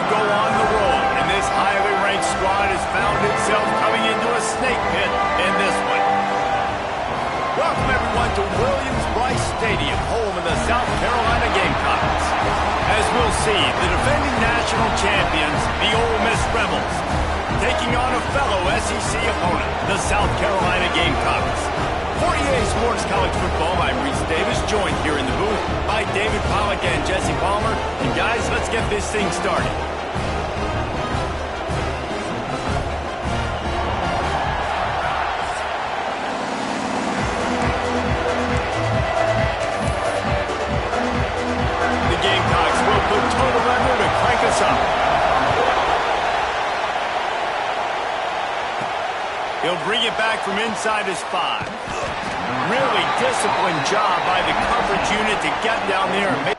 go on the road, and this highly ranked squad has found itself coming into a snake pit in this one. Welcome, everyone, to Williams-Brice Stadium, home of the South Carolina Gamecocks. As we'll see, the defending national champions, the Ole Miss Rebels, taking on a fellow SEC opponent, the South Carolina Gamecocks. For EA Sports College Football, I'm Reese Davis, joined here in the booth by David Pollack and Jesse Palmer. And guys, let's get this thing started. The Gamecocks will put total under to crank us up. He'll bring it back from inside his 5. Really disciplined job by the coverage unit to get down there and make...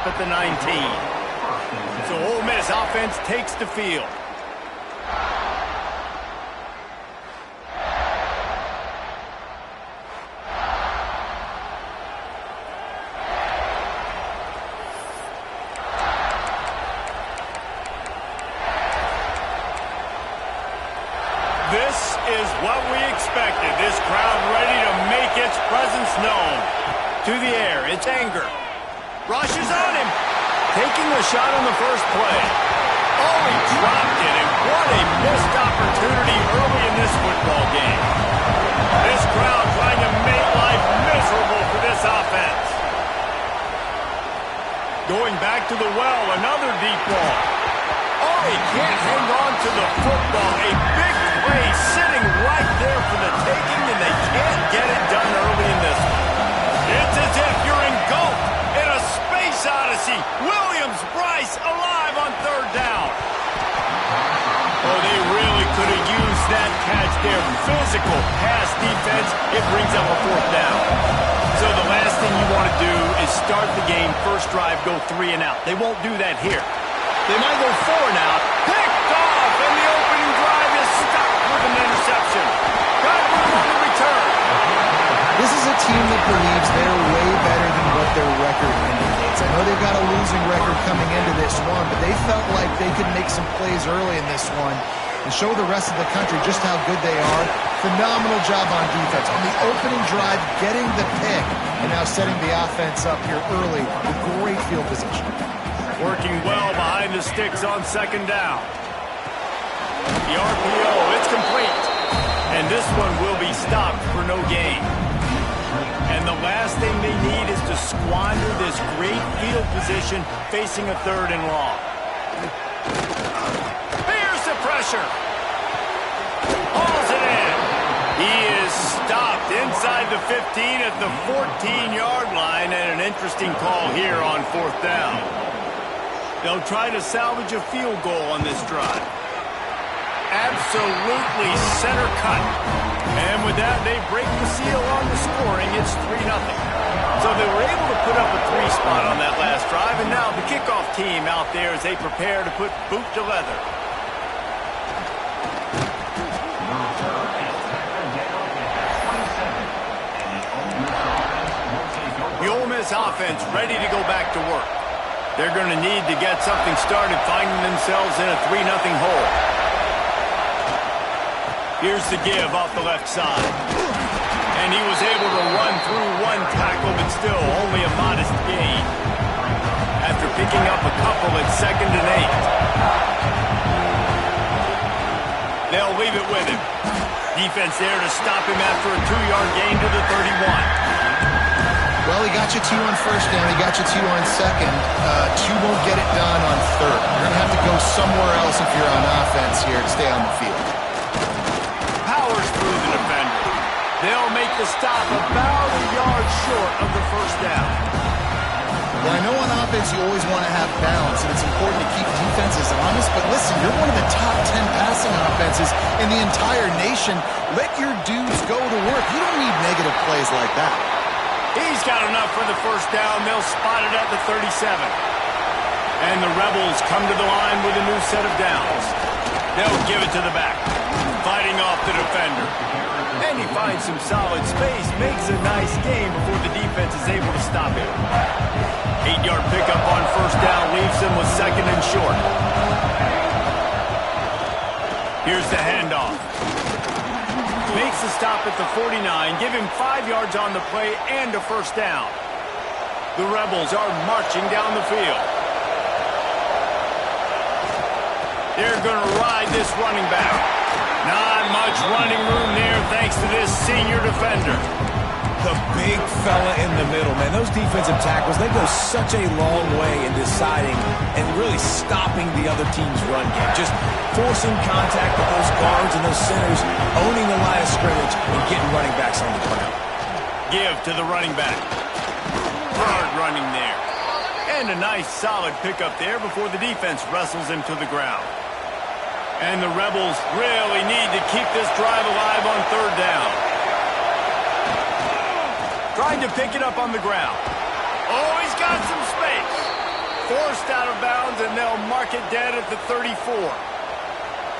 stop at the 19. So Ole Miss offense takes the field. This is what we expected. This crowd ready to make its presence known. To the air, it's Anger. Rushes on him. Taking a shot on the first play. Oh, he dropped it, and what a missed opportunity early in this football game. This crowd trying to make life miserable for this offense. Going back to the well, another deep ball. Oh, he can't hang on to the football. A big play sitting right there for the taking, and they can't get it done early in this one. It's as if you're engulfed in a space odyssey. Williams-Brice alive on third down. Oh, they really could have used that catch there. Physical pass defense. It brings up a fourth down. So the last thing you want to do is start the game, first drive, go 3 and out. They won't do that here. They might go 4 and out. Picked off, and the opening drive is stopped with an interception. Got room on the return. This is a team that believes they're way better than what their record indicates. I know they've got a losing record coming into this one, but they felt like they could make some plays early in this one and show the rest of the country just how good they are. Phenomenal job on defense. On the opening drive, getting the pick, and now setting the offense up here early with great field position. Working well behind the sticks on second down. The RPO, it's complete. And this one will be stopped for no gain. And the last thing they need is to squander this great field position facing a 3rd and long. Here's the pressure. Hauls it in. He is stopped inside the 15 at the 14-yard line, and an interesting call here on 4th down. They'll try to salvage a field goal on this drive. Absolutely center cut. And with that, they break the seal on the scoring. It's 3-0. So they were able to put up a 3 spot on that last drive, and now the kickoff team out there as they prepare to put boot to leather. The Ole Miss offense ready to go back to work. They're going to need to get something started, finding themselves in a 3-0 hole. Here's the give off the left side. And he was able to run through 1 tackle, but still only a modest gain. After picking up a couple at 2nd and 8. They'll leave it with him. Defense there to stop him after a 2-yard gain to the 31. Well, he got you 2 on first down. He got you 2 on second. 2 won't get it done on third. You're going to have to go somewhere else if you're on offense here to stay on the field. Powers through the defender. They'll make the stop about a yard short of the first down. Well, I know on offense you always want to have balance, and it's important to keep defenses honest, but listen, you're one of the top 10 passing offenses in the entire nation. Let your dudes go to work. You don't need negative plays like that. He's got enough for the first down. They'll spot it at the 37. And the Rebels come to the line with a new set of downs. They'll give it to the back. Fighting off the defender. And he finds some solid space. Makes a nice game before the defense is able to stop him. 8-yard pickup on first down leaves him with 2nd and short. Here's the handoff. Makes the stop at the 49. Give him 5 yards on the play and a first down. The Rebels are marching down the field. They're going to ride this running back. Not much running room there thanks to this senior defender. The big fella in the middle, man. Those defensive tackles, they go such a long way in deciding and really stopping the other team's run game. Just forcing contact with those guards and those centers, owning the line of scrimmage, and getting running backs on the ground. Give to the running back. Hard running there. And a nice solid pickup there before the defense wrestles him to the ground. And the Rebels really need to keep this drive alive on third down. Trying to pick it up on the ground. Oh, he's got some space. forced out of bounds, and they'll mark it dead at the 34.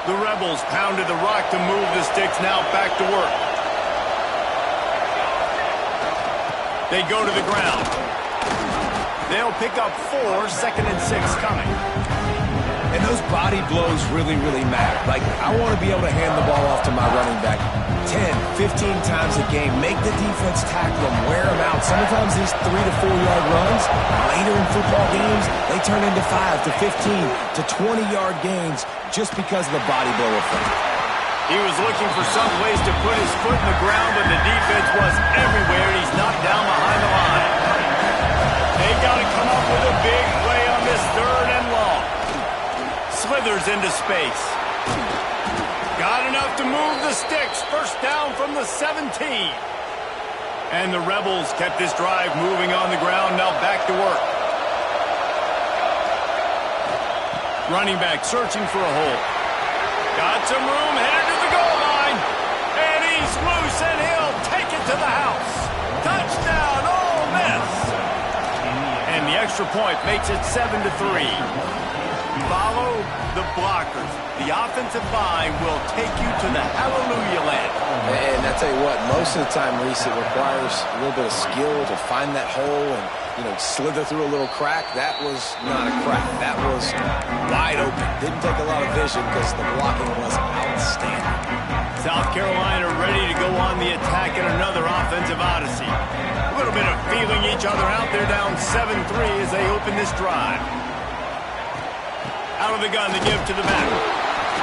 The Rebels pounded the rock to move the sticks, now back to work. They go to the ground. They'll pick up 4, 2nd and 6 coming. And those body blows really, really matter. Like, I want to be able to hand the ball off to my running back 10, 15 times a game. Make the defense tackle them, wear them out. Sometimes these 3 to 4 yard runs, later in football games, they turn into 5 to 15 to 20-yard gains just because of the body blow effect. He was looking for some place to put his foot in the ground, but the defense was everywhere. He's knocked down behind the line. They got to come up with a big play on this 3rd and long. Slithers into space. Got enough to move the sticks. First down from the 17. And the Rebels kept this drive moving on the ground. Now back to work. Running back searching for a hole. Got some room, headed to the goal line. And he's loose, and he'll take it to the house. Touchdown, Ole Miss. And the extra point makes it 7-3. Follow the blockers. The offensive line will take you to the hallelujah land. And I tell you what, most of the time, Reese, it requires a little bit of skill to find that hole and, slither through a little crack. That was not a crack. That was wide open. Didn't take a lot of vision because the blocking was outstanding. South Carolina ready to go on the attack in another offensive odyssey. A little bit of feeling each other out. They're down 7-3 as they open this drive. Out of the gun to give to the back.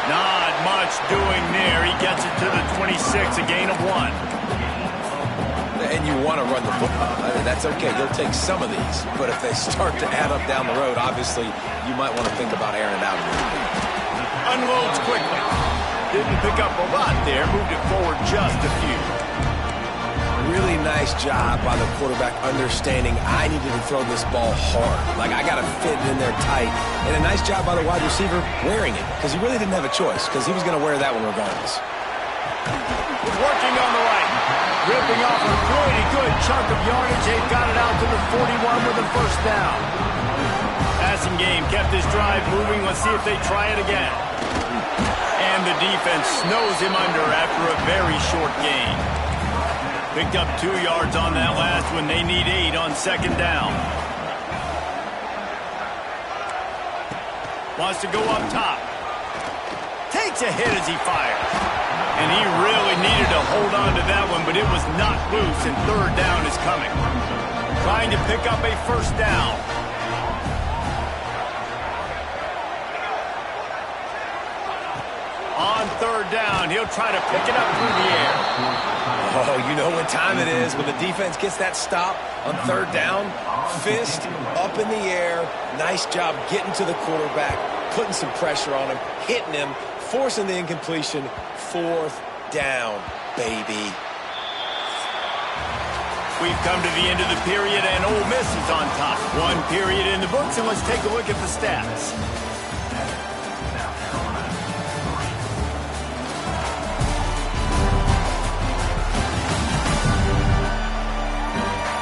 Not much doing there. He gets it to the 26, a gain of 1. And you want to run the football. That's okay. They'll take some of these. But if they start to add up down the road, obviously, you might want to think about airing it out. Unloads quickly. Didn't pick up a lot there. Moved it forward just a few. Really nice job by the quarterback understanding I needed to throw this ball hard. Like, I got to fit it in there tight. And a nice job by the wide receiver wearing it, because he really didn't have a choice, because he was going to wear that one regardless. Working on the right. Ripping off a pretty good chunk of yardage. They've got it out to the 41 with a first down. Passing game kept this drive moving. Let's see if they try it again. And the defense snows him under after a very short gain. Picked up 2 yards on that last one. They need 8 on 2nd down. Wants to go up top. Takes a hit as he fires. And he really needed to hold on to that one, but it was not loose, and 3rd down is coming. Trying to pick up a first down. On 3rd down, he'll try to pick it up through the air. Oh, you know what time it is when the defense gets that stop on 3rd down. Fist up in the air. Nice job getting to the quarterback, putting some pressure on him, hitting him, forcing the incompletion. 4th down, baby. We've come to the end of the period, and Ole Miss is on top. 1 period in the books, and let's take a look at the stats.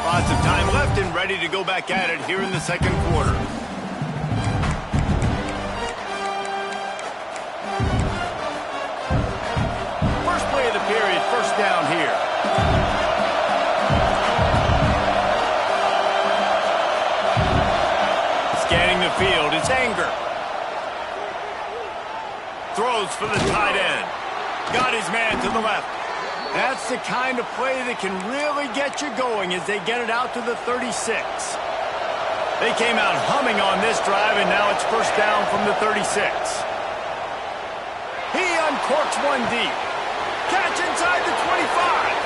Lots of time left and ready to go back at it here in the 2nd quarter. First play of the period, first down here. Scanning the field, it's Anger. Throws for the tight end. Got his man to the left. That's the kind of play that can really get you going as they get it out to the 36. They came out humming on this drive, and now it's first down from the 36. He uncorks one deep. Catch inside the 25.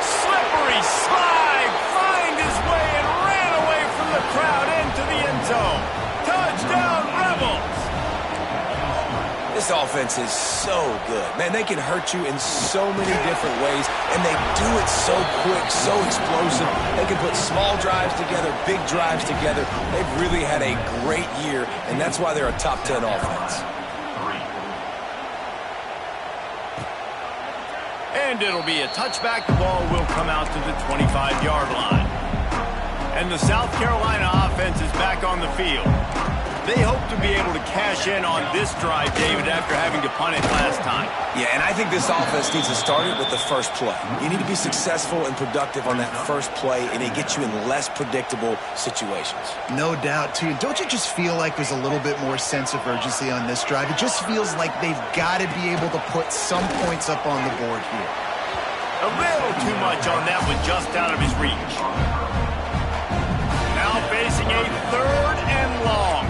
Slippery slide. Find his way and ran away from the crowd into the end zone. Touchdown, Rebels. This offense is so good. Man, they can hurt you in so many different ways, and they do it so quick, so explosive. They can put small drives together, big drives together. They've really had a great year, and that's why they're a top 10 offense. And it'll be a touchback. The ball will come out to the 25-yard line. And the South Carolina offense is back on the field. They hope to be able to cash in on this drive, David, after having to punt it last time. Yeah, and I think this offense needs to start it with the first play. You need to be successful and productive on that first play, and it gets you in less predictable situations. No doubt, too. Don't you just feel like there's a little bit more sense of urgency on this drive? It just feels like they've got to be able to put some points up on the board here. A little too much on that one, just out of his reach. Now facing a 3rd and long.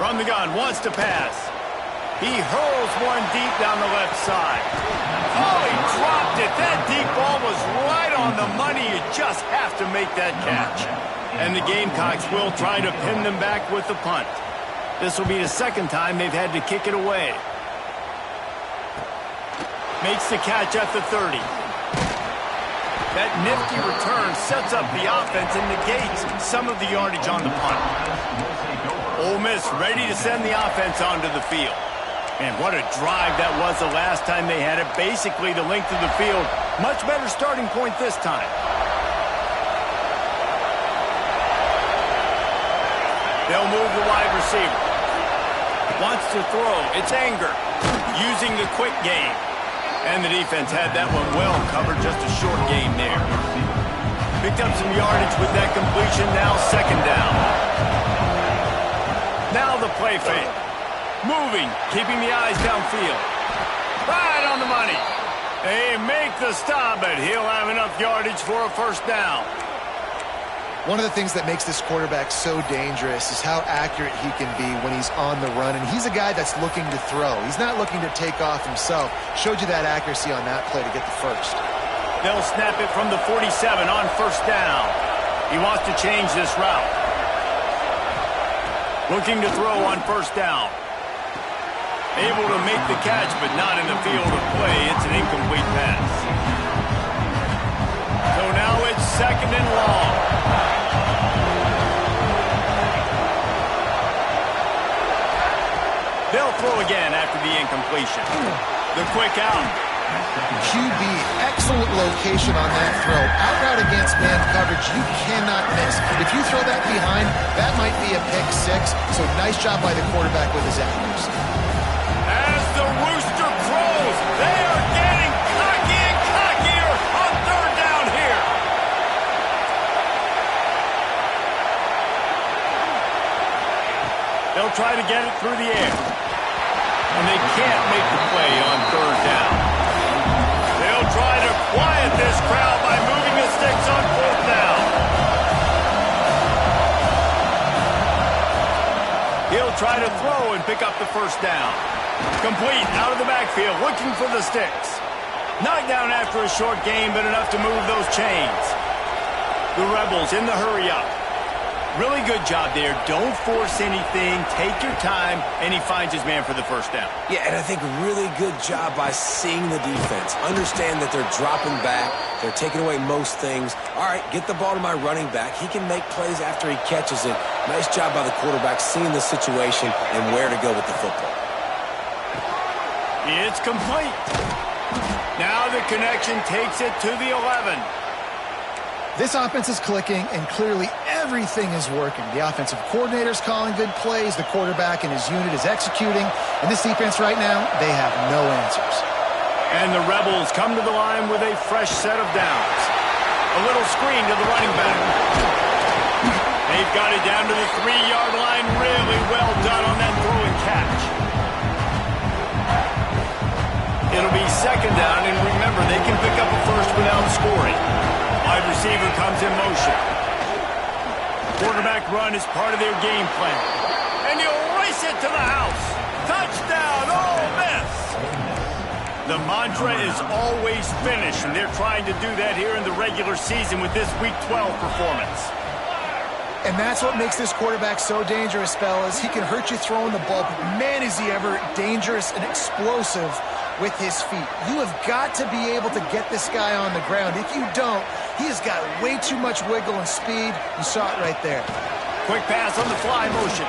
From the gun, wants to pass. He hurls one deep down the left side. Oh, he dropped it. That deep ball was right on the money. You just have to make that catch. And the Gamecocks will try to pin them back with the punt. This will be the 2nd time they've had to kick it away. Makes the catch at the 30. That nifty return sets up the offense and negates some of the yardage on the punt. Ole Miss ready to send the offense onto the field. And what a drive that was the last time they had it. Basically the length of the field. Much better starting point this time. They'll move the wide receiver. Wants to throw. It's Anger. Using the quick game. And the defense had that one well covered. Just a short game there. Picked up some yardage with that completion. Now 2nd down. Now the play fake. Moving, keeping the eyes downfield. Right on the money. They make the stop, but he'll have enough yardage for a 1st down. One of the things that makes this quarterback so dangerous is how accurate he can be when he's on the run. And he's a guy that's looking to throw. He's not looking to take off himself. Showed you that accuracy on that play to get the 1st. They'll snap it from the 47 on 1st down. He wants to change this route. Looking to throw on 1st down. Able to make the catch, but not in the field of play. It's an incomplete pass. So now it's 2nd and long. They'll throw again after the incompletion. The quick out. QB, excellent location on that throw. Out route against man coverage, you cannot miss. If you throw that behind, that might be a pick 6. So nice job by the quarterback with his accuracy. As the rooster crows, they are getting cocky and cockier on 3rd down here. They'll try to get it through the air. And they can't make the play on 3rd down. They'll try to quiet this crowd by moving the sticks on 4th down. He'll try to throw and pick up the 1st down. Complete out of the backfield, looking for the sticks. Knocked down after a short game, but enough to move those chains. The Rebels in the hurry-up. Really good job there. Don't force anything. Take your time, and he finds his man for the 1st down. Yeah, and I think really good job by seeing the defense. Understand that they're dropping back. They're taking away most things. All right, get the ball to my running back. He can make plays after he catches it. Nice job by the quarterback seeing the situation and where to go with the football. It's complete. Now the connection takes it to the 11. This offense is clicking, and clearly everything is working. The offensive coordinator's calling good plays. The quarterback and his unit is executing. And this defense right now, they have no answers. And the Rebels come to the line with a fresh set of downs. A little screen to the running back. They've got it down to the 3-yard line. Really well done on that throw and catch. It'll be 2nd down, and remember, they can pick up a 1st without scoring. Wide receiver comes in motion. Quarterback run is part of their game plan. And he'll race it to the house. Touchdown, Ole Miss! The mantra is always finish, and they're trying to do that here in the regular season with this Week 12 performance. And that's what makes this quarterback so dangerous, fellas. He can hurt you throwing the ball, but man, is he ever dangerous and explosive with his feet. You have got to be able to get this guy on the ground. If you don't, he has got way too much wiggle and speed. You saw it right there. Quick pass on the fly motion.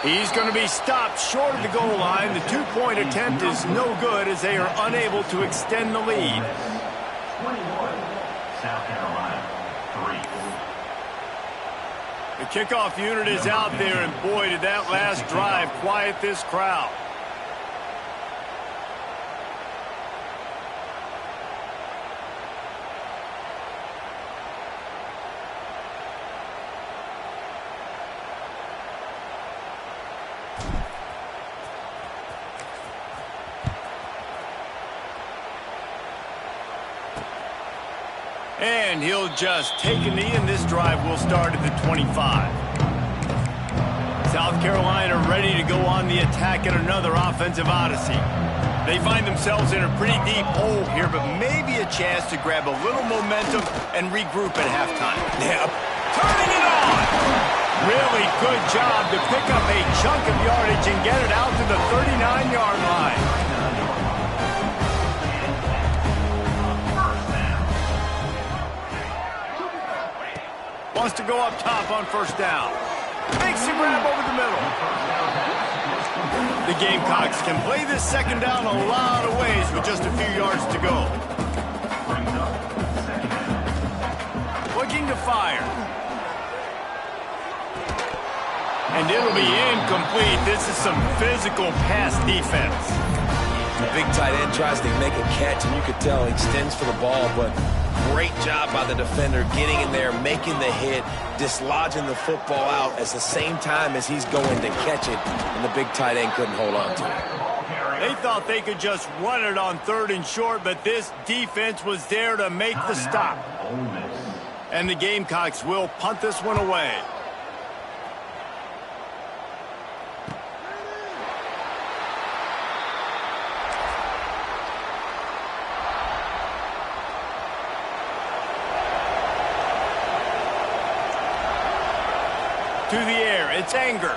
He's going to be stopped short of the goal line. The 2-point attempt is no good as they are unable to extend the lead. The kickoff unit is out there, and boy, did that last drive quiet this crowd. And he'll just take a knee, and this drive will start at the 25. South Carolina ready to go on the attack at another offensive odyssey. They find themselves in a pretty deep hole here, but maybe a chance to grab a little momentum and regroup at halftime. Yeah. Turning it on! Really good job to pick up a chunk of yardage and get it out to the 39-yard line. Wants to go up top on first down. Makes the grab over the middle. The Gamecocks can play this second down a lot of ways with just a few yards to go. Looking to fire. And it'll be incomplete. This is some physical pass defense. The big tight end tries to make a catch, and you could tell he extends for the ball, but great job by the defender getting in there, making the hit, dislodging the football out at the same time as he's going to catch it, and the big tight end couldn't hold on to it. They thought they could just run it on 3rd and short, but this defense was there to make the stop. And the Gamecocks will punt this one away. To the air, it's Anger.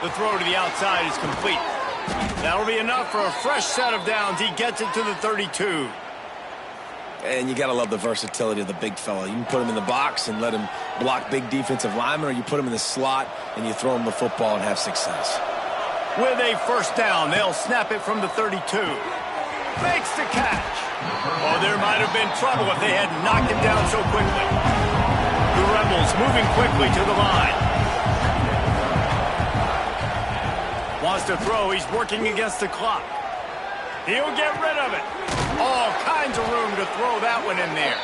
The throw to the outside is complete. That'll be enough for a fresh set of downs. He gets it to the 32. And you got to love the versatility of the big fella. You can put him in the box and let him block big defensive linemen, or you put him in the slot and you throw him the football and have success. With a first down, they'll snap it from the 32. Makes the catch. Oh, there might have been trouble if they had knocked him down so quickly. The Rebels moving quickly to the line. Wants to throw. He's working against the clock. He'll get rid of it. All kinds of room to throw that one in there.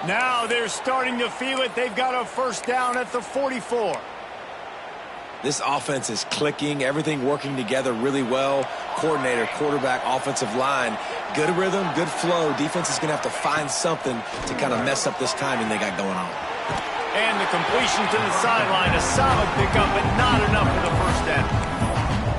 Now they're starting to feel it. They've got a first down at the 44. This offense is clicking, everything working together really well. Coordinator, quarterback, offensive line, good rhythm, good flow. Defense is going to have to find something to kind of mess up this timing they got going on. And the completion to the sideline, a solid pickup, but not enough for the first down.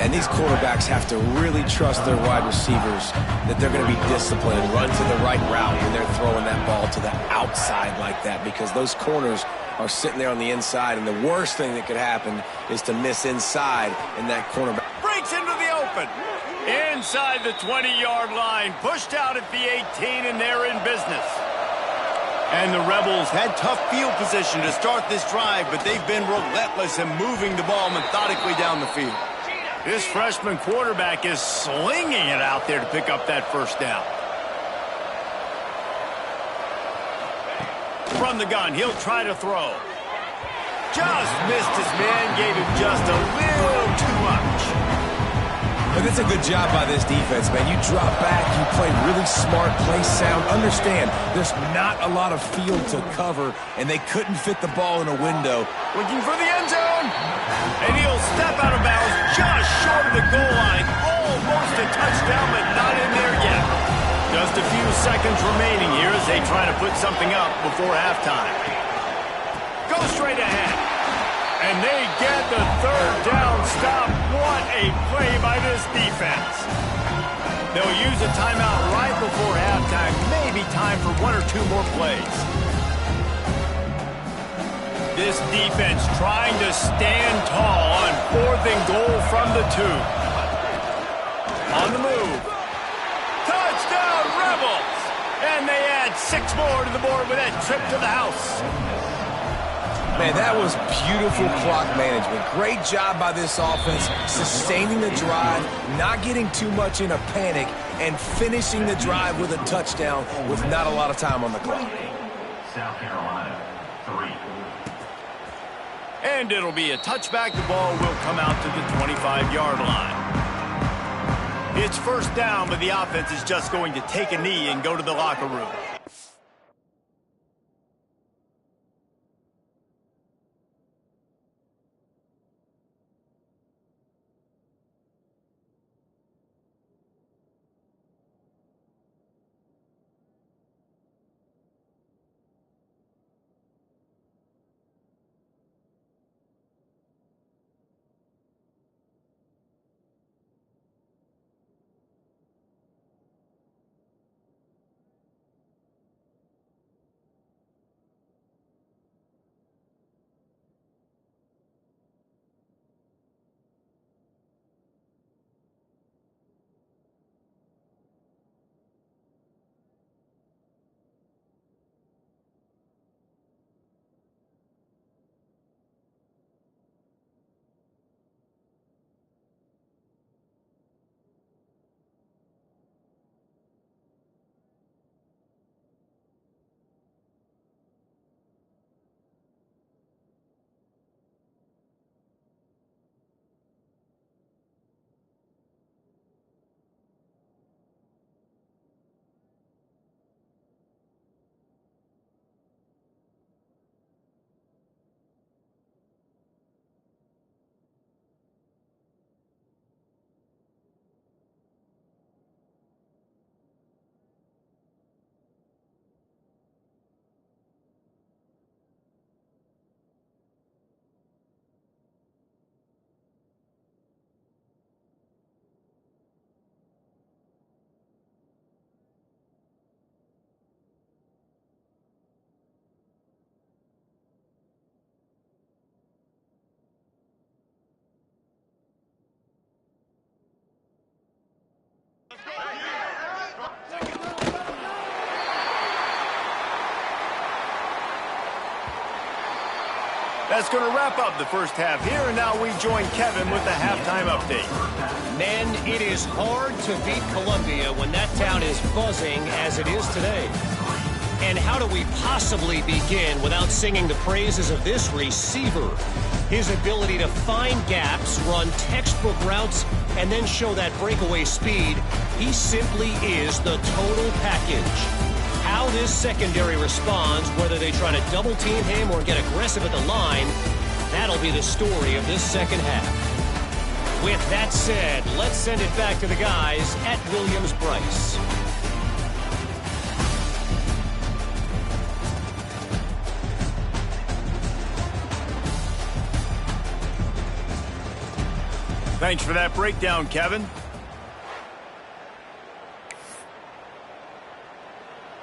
And these quarterbacks have to really trust their wide receivers that they're going to be disciplined and run to the right route when they're throwing that ball to the outside like that, because those corners are sitting there on the inside, and the worst thing that could happen is to miss inside, and that cornerback breaks into the open. Inside the 20-yard line, pushed out at the 18, and they're in business. And the Rebels had tough field position to start this drive, but they've been relentless in moving the ball methodically down the field. This freshman quarterback is slinging it out there to pick up that first down. From the gun, he'll try to throw. Just missed his man, gave him just a little too much. But it's a good job by this defense, man. You drop back, you play really smart, play sound. Understand, there's not a lot of field to cover, and they couldn't fit the ball in a window. Looking for the end zone. And he'll step out of bounds just short of the goal line. Almost a touchdown, but not in there yet. Just a few seconds remaining here as they try to put something up before halftime. Go straight ahead. And they get the third down stop. What a play by this defense. They'll use a timeout right before halftime. Maybe time for one or two more plays. This defense trying to stand tall on 4th and goal from the 2. On the move. Touchdown, Rebels! And they add 6 more to the board with that trip to the house. Man, that was beautiful clock management. Great job by this offense, sustaining the drive, not getting too much in a panic, and finishing the drive with a touchdown with not a lot of time on the clock. South Carolina, 3. And it'll be a touchback. The ball will come out to the 25-yard line. It's first down, but the offense is just going to take a knee and go to the locker room. That's going to wrap up the first half here, and now we join Kevin with the halftime update. Men, it is hard to beat Columbia when that town is buzzing as it is today. And how do we possibly begin without singing the praises of this receiver? His ability to find gaps, run textbook routes, and then show that breakaway speed. He simply is the total package. How this secondary responds, whether they try to double team him or get aggressive at the line, that'll be the story of this second half. With that said, let's send it back to the guys at Williams-Brice. Thanks for that breakdown, Kevin.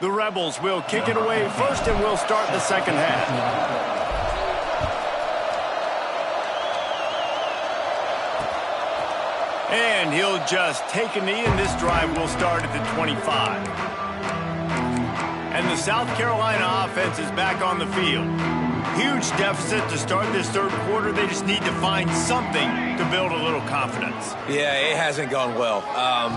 The Rebels will kick it away first, and we'll start the second half. And he'll just take a knee, and this drive will start at the 25. And the South Carolina offense is back on the field. Huge deficit to start this third quarter. They just need to find something to build a little confidence. Yeah, it hasn't gone well.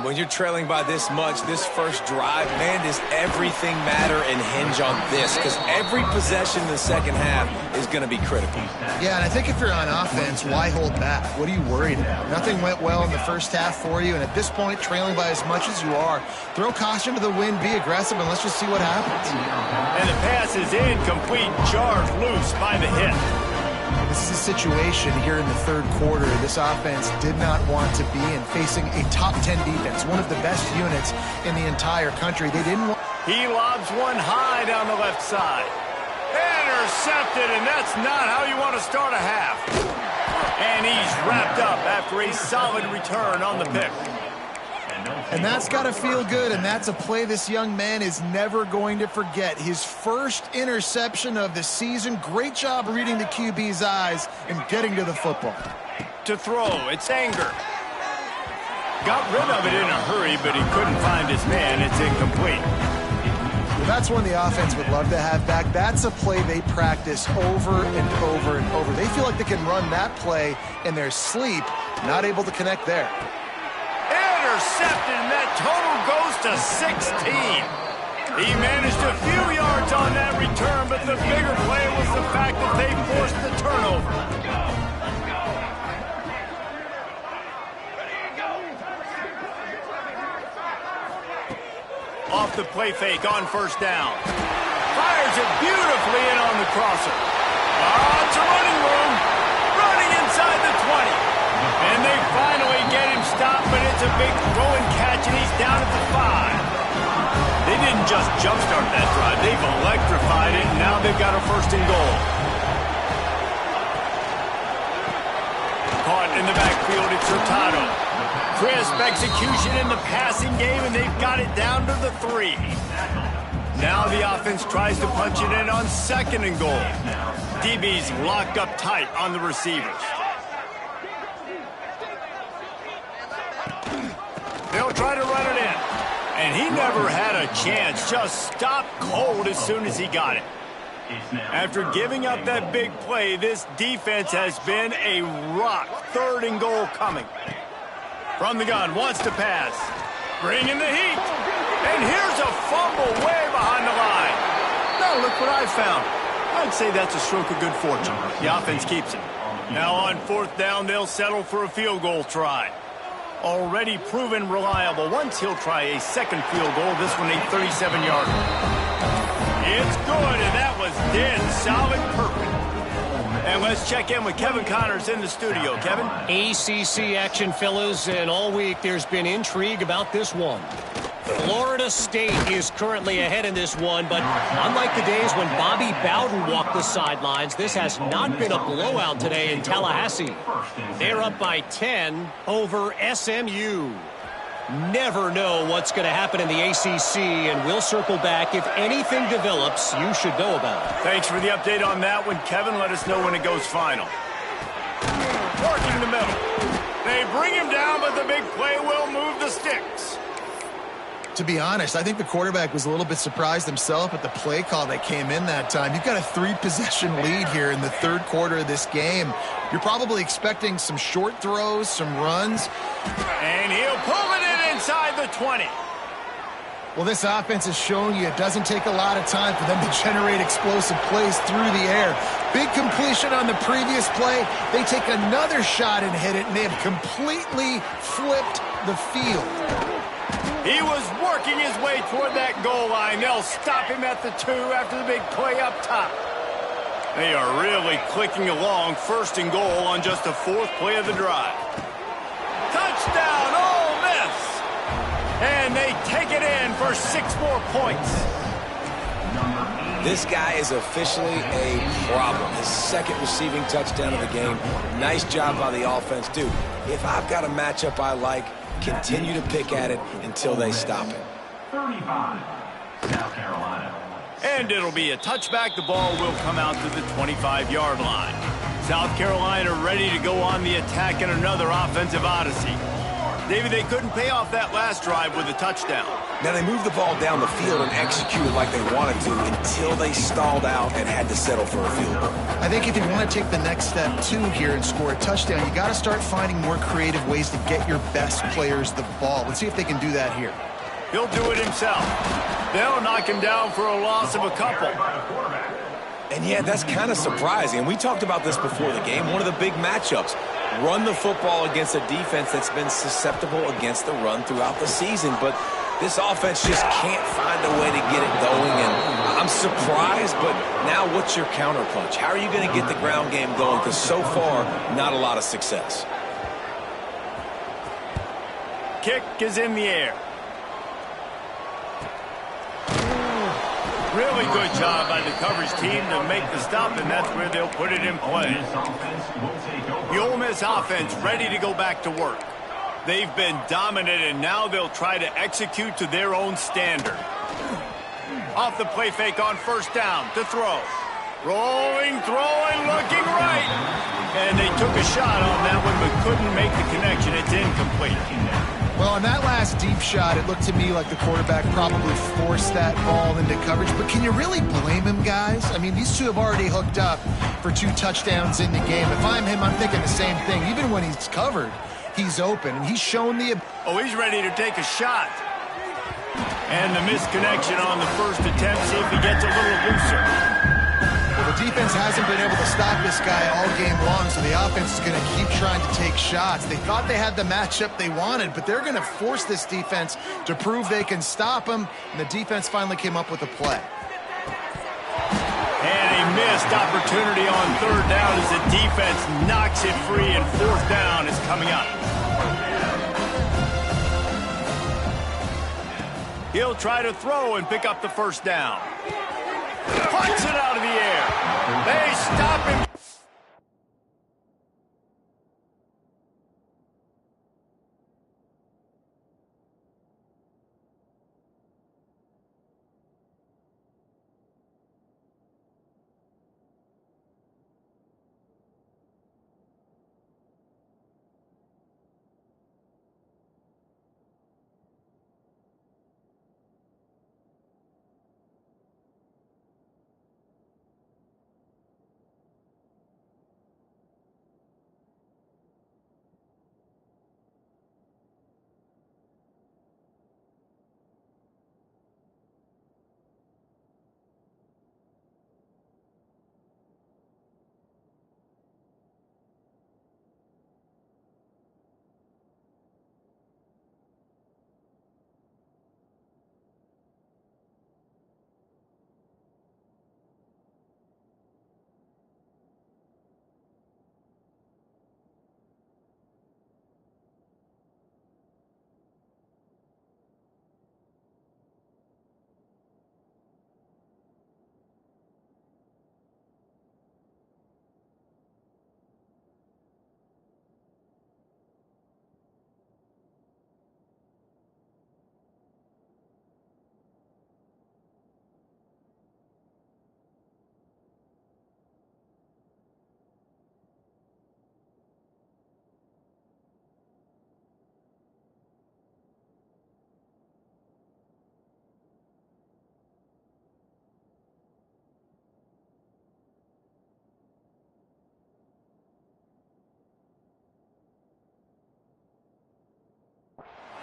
When you're trailing by this much, this first drive, man, does everything matter and hinge on this? Because every possession in the second half is going to be critical. Yeah, and I think if you're on offense, why hold back? What are you worried about? Nothing went well in the first half for you, and at this point, trailing by as much as you are, throw caution to the wind, be aggressive, and let's just see what happens. And the pass is incomplete, charged loose by the hit. This is a situation here in the third quarter this offense did not want to be in, facing a top 10 defense, one of the best units in the entire country. They didn't want... He lobs one high down the left side. Intercepted, and that's not how you want to start a half. And he's wrapped up after a solid return on the pick. And that's got to feel good, and that's a play this young man is never going to forget. His first interception of the season. Great job reading the QB's eyes and getting to the football. To throw, it's Anger. Got rid of it in a hurry, but he couldn't find his man. It's incomplete. Well, that's one the offense would love to have back. That's a play they practice over and over and over. They feel like they can run that play in their sleep, not able to connect there. Intercepted, and that total goes to 16. He managed a few yards on that return, but the bigger play was the fact that they forced the turnover. Off the play fake on first down. Fires it beautifully in on the crosser. It's a running room. Running inside the 20. And they finally get him stopped, but it's a big throw and catch, and he's down at the 5. They didn't just jumpstart that drive. They've electrified it, and now they've got a first and goal. Caught in the backfield, it's Hurtado. Crisp execution in the passing game, and they've got it down to the 3. Now the offense tries to punch it in on second and goal. DB's locked up tight on the receivers. They'll try to run it in. And he never had a chance. Just stopped cold as soon as he got it. After giving up that big play, this defense has been a rock. Third and goal coming. From the gun, wants to pass. Bringing the heat. And here's a fumble way behind the line. Now look what I found. I'd say that's a stroke of good fortune. The offense keeps it. Now on fourth down, they'll settle for a field goal try. Already proven reliable. Once he'll try a second field goal, this one a 37-yarder. It's good, and that was dead solid perfect. And let's check in with Kevin Connors in the studio. Kevin? ACC action, fellas, and all week there's been intrigue about this one. Florida State is currently ahead in this one, but unlike the days when Bobby Bowden walked the sidelines, this has not been a blowout today in Tallahassee. They're up by 10 over SMU. Never know what's going to happen in the ACC, and we'll circle back. If anything develops, you should know about it. Thanks for the update on that one, Kevin. Let us know when it goes final. Working the middle. They bring him down, but the big play will move the sticks. To be honest, I think the quarterback was a little bit surprised himself at the play call that came in that time. You've got a 3-possession lead here in the third quarter of this game. You're probably expecting some short throws, some runs. And he'll pull it in inside the 20. Well, this offense has shown you it doesn't take a lot of time for them to generate explosive plays through the air. Big completion on the previous play. They take another shot and hit it, and they have completely flipped the field. He was working his way toward that goal line. They'll stop him at the 2 after the big play up top. They are really clicking along. First and goal on just the 4th play of the drive. Touchdown, Ole Miss! And they take it in for 6 more points. This guy is officially a problem. His second receiving touchdown of the game. Nice job by the offense. Dude, if I've got a matchup I like, continue to pick at it until they stop it. 35, South Carolina. And it'll be a touchback. The ball will come out to the 25-yard line. South Carolina ready to go on the attack in another offensive odyssey. David, they couldn't pay off that last drive with a touchdown. Now they moved the ball down the field and executed like they wanted to until they stalled out and had to settle for a field goal. I think if you want to take the next step, too, here and score a touchdown, you got to start finding more creative ways to get your best players the ball. Let's see if they can do that here. He'll do it himself. They'll knock him down for a loss of a couple. And yeah, that's kind of surprising. And we talked about this before the game. One of the big matchups. Run the football against a defense that's been susceptible against the run throughout the season. But this offense just can't find a way to get it going. And I'm surprised, but now what's your counterpunch? How are you going to get the ground game going? Because so far, not a lot of success. Kick is in the air. Really good job by the coverage team to make the stop, and that's where they'll put it in play. The Ole Miss offense ready to go back to work. They've been dominant, and now they'll try to execute to their own standard. Off the play fake on first down to throw. Rolling, throwing, looking right. And they took a shot on that one but couldn't make the connection. It's incomplete. Well, on that last deep shot, it looked to me like the quarterback probably forced that ball into coverage. But can you really blame him, guys? I mean, these two have already hooked up for 2 touchdowns in the game. If I'm him, I'm thinking the same thing. Even when he's covered, he's open, and he's shown the... Oh, he's ready to take a shot. And the misconnection on the first attempt. See if he gets a little looser. Well, the defense hasn't been able to stop this guy all game long, so the offense is going to keep trying to take shots. They thought they had the matchup they wanted, but they're going to force this defense to prove they can stop him, and the defense finally came up with a play. And a missed opportunity on 3rd down as the defense knocks it free, and 4th down is coming up. He'll try to throw and pick up the 1st down. Punts it out of the air. They stop him.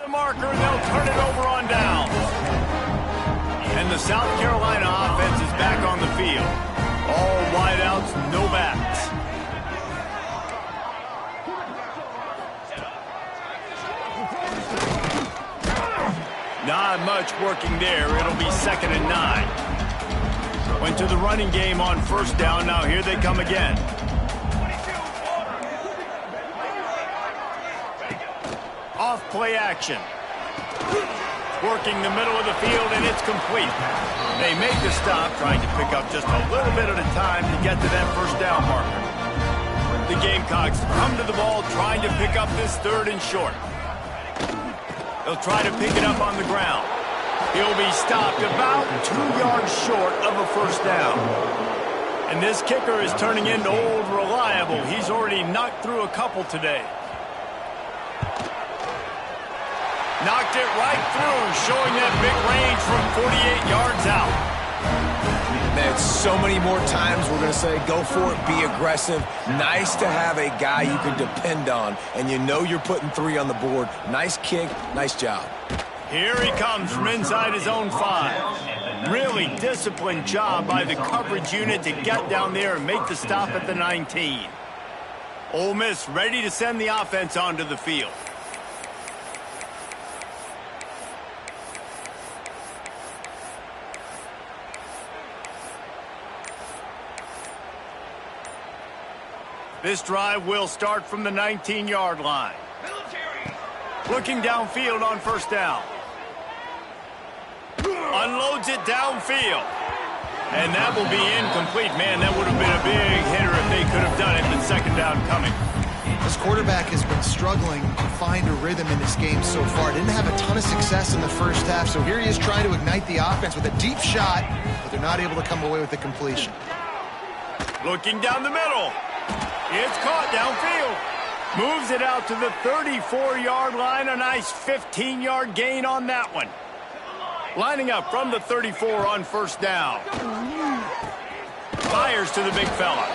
The marker, they'll turn it over on downs. And the South Carolina offense is back on the field. All wideouts, no backs. Not much working there. It'll be 2nd and 9. Went to the running game on 1st down. Now here they come again. Off play action. Working the middle of the field, and it's complete. They make the stop, trying to pick up just a little bit at a time to get to that 1st down marker. The Gamecocks come to the ball, trying to pick up this 3rd and short. They'll try to pick it up on the ground. He'll be stopped about 2 yards short of a 1st down. And this kicker is turning into old reliable. He's already knocked through a couple today. Knocked it right through, showing that big range from 48 yards out. Man, so many more times we're going to say, go for it, be aggressive. Nice to have a guy you can depend on, and you know you're putting 3 on the board. Nice kick, nice job. Here he comes from inside his own 5. Really disciplined job by the coverage unit to get down there and make the stop at the 19. Ole Miss ready to send the offense onto the field. This drive will start from the 19-yard line. Looking downfield on 1st down. Unloads it downfield. And that will be incomplete. Man, that would have been a big hitter if they could have done it. The 2nd down coming. This quarterback has been struggling to find a rhythm in this game so far. Didn't have a ton of success in the 1st half, so here he is trying to ignite the offense with a deep shot, but they're not able to come away with the completion. Looking down the middle. It's caught downfield. Moves it out to the 34-yard line. A nice 15-yard gain on that one. Lining up from the 34 on first down. Fires to the big fella.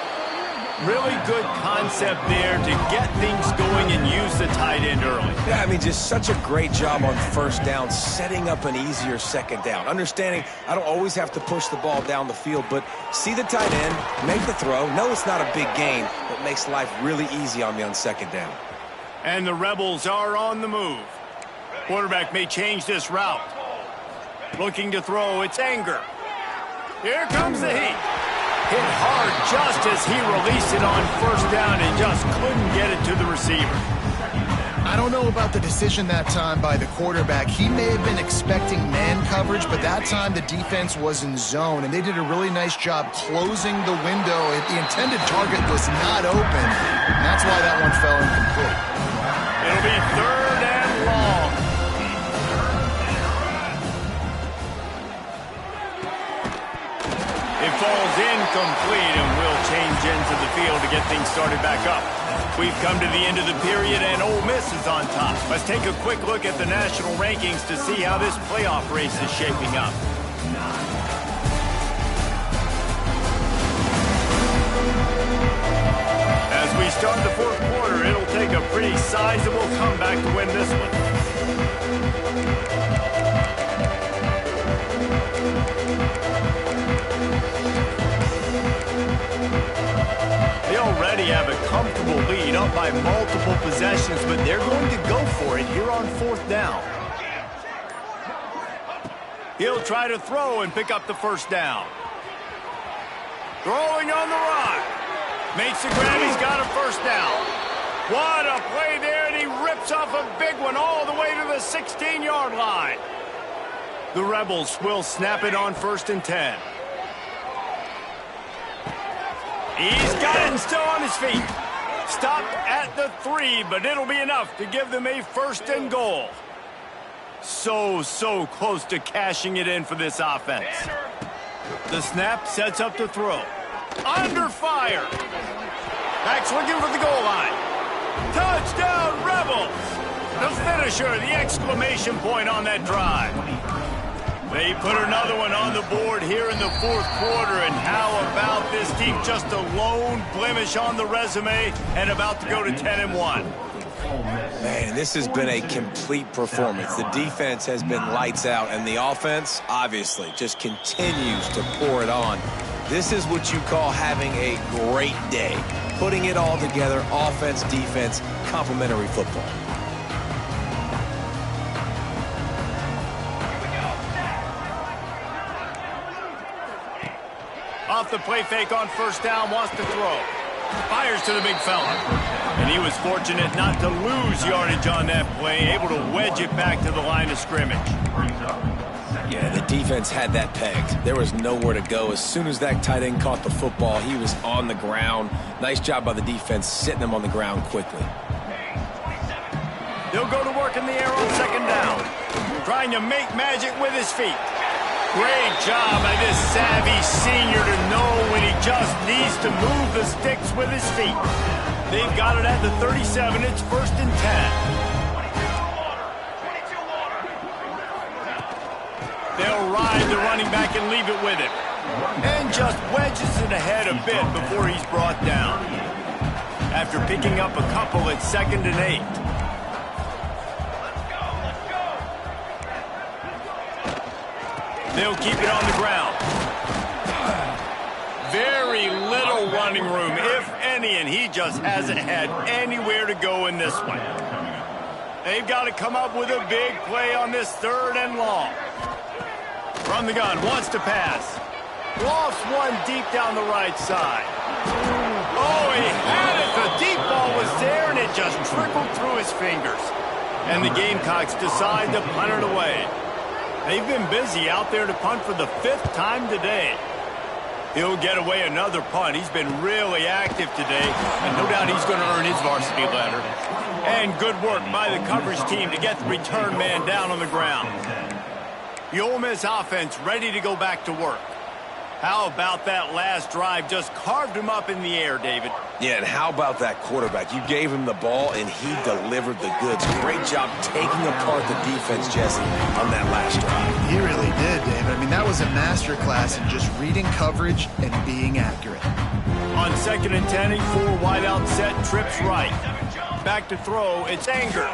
Really good concept there to get things going and use the tight end early. Yeah, I mean, just such a great job on first down, setting up an easier second down. Understanding I don't always have to push the ball down the field, but see the tight end, make the throw. No, it's not a big gain, but makes life really easy on me on second down. And the Rebels are on the move. Quarterback may change this route. Looking to throw, it's Anger. Here comes the heat. Hit hard just as he released it on first down and just couldn't get it to the receiver. I don't know about the decision that time by the quarterback. He may have been expecting man coverage, but that time the defense was in zone, and they did a really nice job closing the window. The intended target was not open, and that's why that one fell incomplete. It'll be third and long. It falls incomplete, and will change into the field to get things started back up. We've come to the end of the period, and Ole Miss is on top. Let's take a quick look at the national rankings to see how this playoff race is shaping up. As we start the fourth quarter, it'll take a pretty sizable comeback to win this one. They already have a comfortable lead, up by multiple possessions, but they're going to go for it here on fourth down. He'll try to throw and pick up the first down. Throwing on the run. Makes the grab, he's got a first down. What a play there, and he rips off a big one all the way to the 16-yard line. The Rebels will snap it on first and 10. He's got it and still on his feet. Stopped at the 3, but it'll be enough to give them a first and goal. So close to cashing it in for this offense. The snap sets up the throw. Under fire. Backs looking for the goal line. Touchdown, Rebels! The finisher, the exclamation point on that drive. They put another one on the board here in the fourth quarter, and how about this team? Just a lone blemish on the resume and about to go to 10-1. Man, this has been a complete performance. The defense has been lights out, and the offense, obviously, just continues to pour it on. This is what you call having a great day. Putting it all together, offense, defense, complementary football. Off the play fake on first down, wants to throw. Fires to the big fella. And he was fortunate not to lose yardage on that play, able to wedge it back to the line of scrimmage. Yeah, the defense had that pegged. There was nowhere to go. As soon as that tight end caught the football, he was on the ground. Nice job by the defense, sitting him on the ground quickly. He'll go to work in the air on second down. Trying to make magic with his feet. Great job by this savvy senior to know when he just needs to move the sticks with his feet. They've got it at the 37. It's first and 10. They'll ride the running back and leave it with him. And just wedges it ahead a bit before he's brought down. After picking up a couple, it's second and 8. They'll keep it on the ground. Very little running room, if any, and he just hasn't had anywhere to go in this one. They've got to come up with a big play on this third and long. From the gun, wants to pass. Lofts one deep down the right side. Oh, he had it. The deep ball was there, and it just trickled through his fingers. And the Gamecocks decide to punt it away. They've been busy out there to punt for the 5th time today. He'll get away another punt. He's been really active today, and no doubt he's going to earn his varsity letter. And good work by the coverage team to get the return man down on the ground. The Ole Miss offense ready to go back to work. How about that last drive? Just carved him up in the air, David. Yeah, and how about that quarterback? You gave him the ball, and he delivered the goods. Great job taking apart the defense, Jesse, on that last drive. He really did, David. I mean, that was a masterclass in just reading coverage and being accurate. On 2nd and 10, a 4 wideout set, trips right. Back to throw, it's Anger.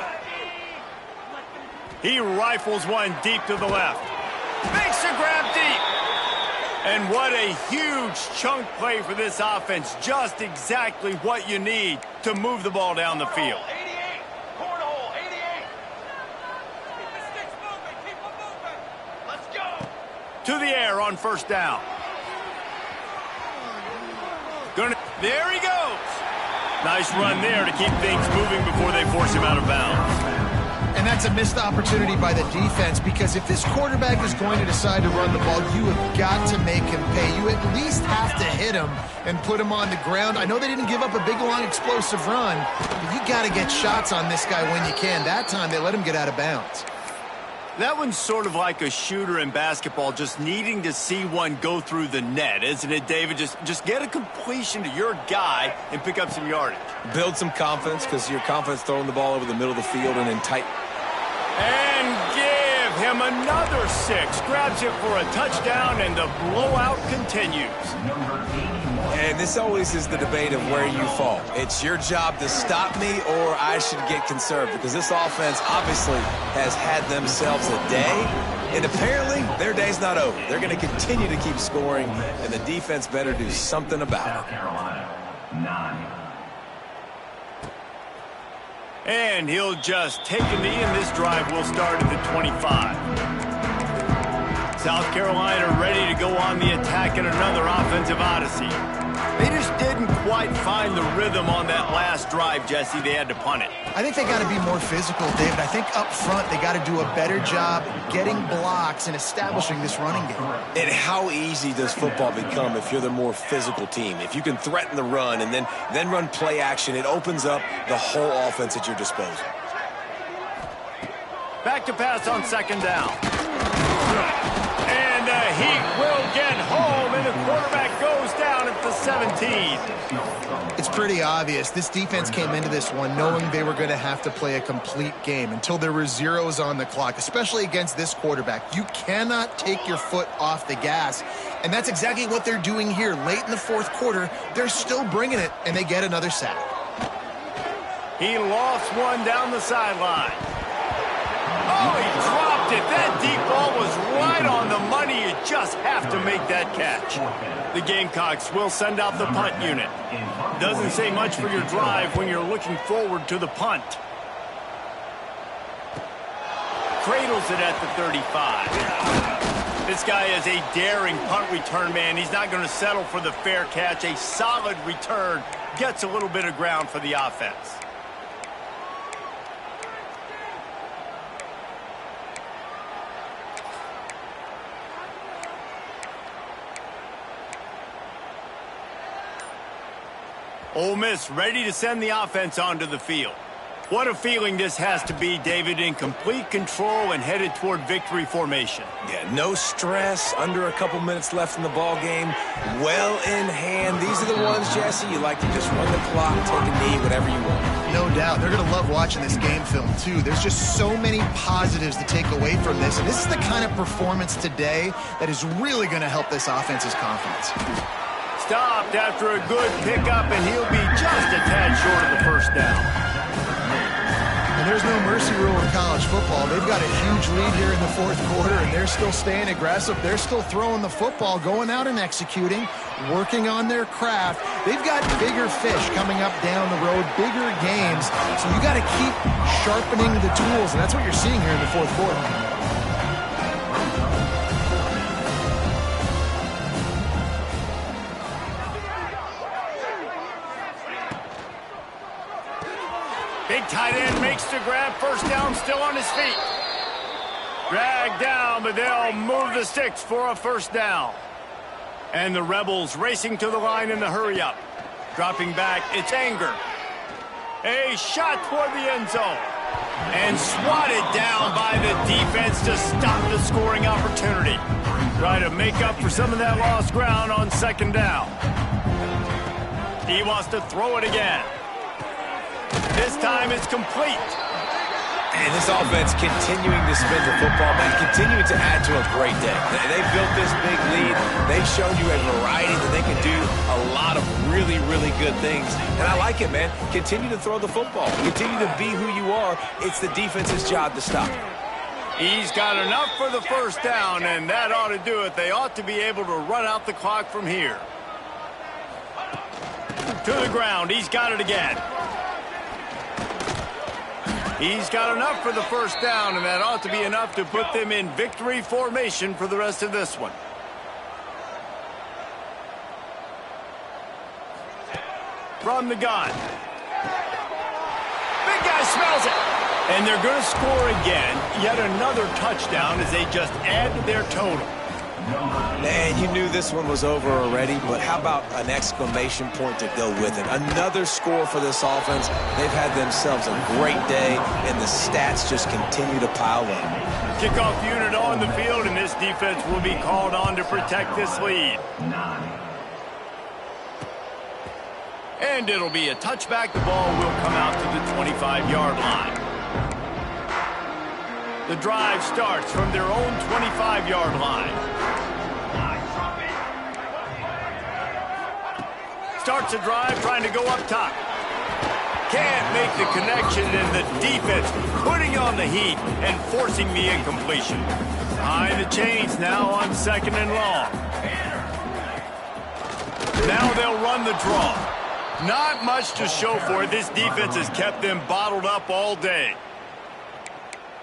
He rifles one deep to the left. Makes a grab deep. And what a huge chunk play for this offense. Just exactly what you need to move the ball down the field. 88, cornhole, 88. Keep the sticks moving, keep them moving. Let's go. To the air on 1st down. There he goes. Nice run there to keep things moving before they force him out of bounds. And that's a missed opportunity by the defense, because if this quarterback is going to decide to run the ball, you have got to make him pay. You at least have to hit him and put him on the ground. I know they didn't give up a big, long, explosive run, but you got to get shots on this guy when you can. That time, they let him get out of bounds. That one's sort of like a shooter in basketball, just needing to see one go through the net, isn't it, David? Just get a completion to your guy and pick up some yardage. Build some confidence, because your confidence throwing the ball over the middle of the field and in tight. And give him another 6. Grabs it for a touchdown, and the blowout continues. And this always is the debate of where you fall. It's your job to stop me, or I should get conserved, because this offense obviously has had themselves a day, and apparently their day's not over. They're going to continue to keep scoring, and the defense better do something about it. South Carolina, 9. And he'll just take a knee, and this drive will start at the 25. South Carolina ready to go on the attack in another offensive odyssey. They just didn't quite find the rhythm on that last drive, Jesse. They had to punt it. I think they got to be more physical, David. I think up front they got to do a better job getting blocks and establishing this running game. And how easy does football become if you're the more physical team? If you can threaten the run and then run play action, it opens up the whole offense at your disposal. Back to pass on 2nd down. And the Heat will get home, and the quarterback goes down at the 17. It's pretty obvious. This defense came into this one knowing they were going to have to play a complete game until there were zeros on the clock, especially against this quarterback. You cannot take your foot off the gas, and that's exactly what they're doing here. Late in the 4th quarter, they're still bringing it, and they get another sack. He lost one down the sideline. Oh, he dropped it. That deep ball was right on the money. You just have to make that catch. The Gamecocks will send out the punt unit. Doesn't say much for your drive when you're looking forward to the punt. Cradles it at the 35. This guy is a daring punt return man. He's not going to settle for the fair catch. A solid return gets a little bit of ground for the offense. Ole Miss ready to send the offense onto the field. What a feeling this has to be, David, in complete control and headed toward victory formation. Yeah, no stress, under a couple minutes left in the ball game, well in hand. These are the ones, Jesse, you like to just run the clock, take a knee, whatever you want. No doubt. They're going to love watching this game film, too. There's just so many positives to take away from this, and this is the kind of performance today that is really going to help this offense's confidence. Stopped after a good pickup, and he'll be just a tad short of the 1st down. And there's no mercy rule in college football. They've got a huge lead here in the 4th quarter, and they're still staying aggressive. They're still throwing the football, going out and executing, working on their craft. They've got bigger fish coming up down the road, bigger games. So you got to keep sharpening the tools, and that's what you're seeing here in the 4th quarter. Big tight end makes the grab. 1st down, still on his feet. Dragged down, but they'll move the sticks for a 1st down. And the Rebels racing to the line in the hurry-up. Dropping back, it's Anger. A shot toward the end zone. And swatted down by the defense to stop the scoring opportunity. Try to make up for some of that lost ground on second down. He wants to throw it again. This time it's complete. And this offense continuing to spin the football, man, continuing to add to a great day. They built this big lead. They've shown you a variety that they can do a lot of really, really good things. And I like it, man. Continue to throw the football. Continue to be who you are. It's the defense's job to stop. He's got enough for the first down, and that ought to do it. They ought to be able to run out the clock from here. To the ground. He's got it again. He's got enough for the first down, and that ought to be enough to put them in victory formation for the rest of this one. From the gun. Big guy smells it. And they're going to score again. Yet another touchdown as they just add to their total. Man, you knew this one was over already, but how about an exclamation point to go with it? Another score for this offense. They've had themselves a great day, and the stats just continue to pile up. Kickoff unit on the field, and this defense will be called on to protect this lead. And it'll be a touchback. The ball will come out to the 25-yard line. The drive starts from their own 25-yard line. Starts a drive trying to go up top. Can't make the connection, and the defense putting on the heat and forcing the incompletion. Behind the chains now on second and long. Now they'll run the draw. Not much to show for it. This defense has kept them bottled up all day.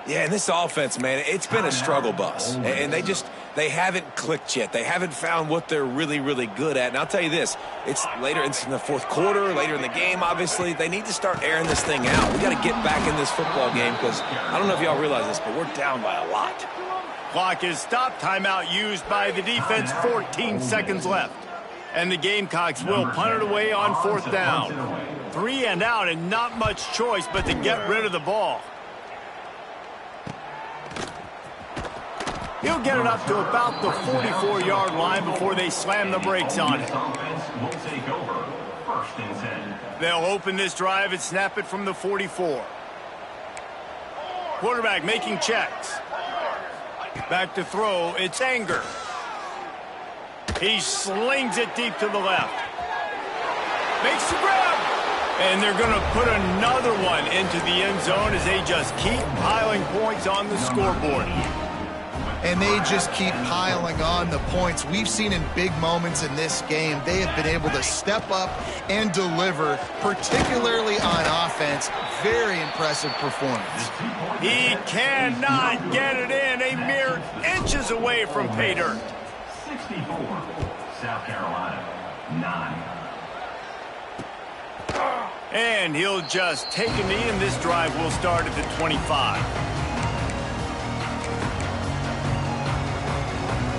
Yeah, and this offense, man, it's been a struggle bus. And they haven't clicked yet. They haven't found what they're really, really good at. And I'll tell you this, it's in the fourth quarter, later in the game, obviously. They need to start airing this thing out. We got to get back in this football game because I don't know if y'all realize this, but we're down by a lot. Clock is stopped. Timeout used by the defense. 14 seconds left. And the Gamecocks will punt it away on fourth down. 3 and out, and not much choice but to get rid of the ball. He'll get it up to about the 44-yard line before they slam the brakes on it. They'll open this drive and snap it from the 44. Quarterback making checks. Back to throw. It's Anger. He slings it deep to the left. Makes the grab. And they're going to put another one into the end zone as they just keep piling points on the scoreboard. And they just keep piling on the points. We've seen in big moments in this game, they have been able to step up and deliver, particularly on offense. Very impressive performance. He cannot get it in. A mere inches away from pay dirt. 64, South Carolina, 9. And he'll just take a knee, and this drive will start at the 25.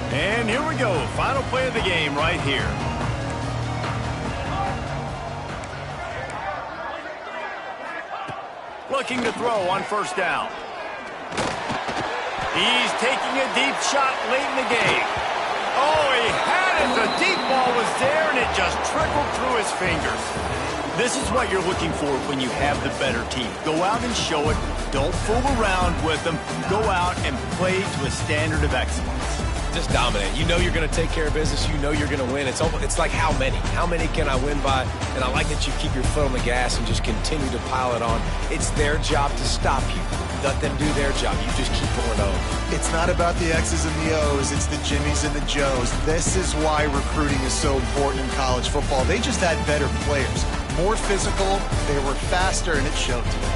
And here we go. Final play of the game right here. Looking to throw on first down. He's taking a deep shot late in the game. Oh, he had it. The deep ball was there, and it just trickled through his fingers. This is what you're looking for when you have the better team. Go out and show it. Don't fool around with them. Go out and play to a standard of excellence. Just dominate. You know you're going to take care of business. You know you're going to win. It's like how many? How many can I win by? And I like that you keep your foot on the gas and just continue to pile it on. It's their job to stop you. Let them do their job. You just keep going over. It's not about the X's and the O's. It's the Jimmies and the Joes. This is why recruiting is so important in college football. They just had better players. More physical. They were faster, and it showed today.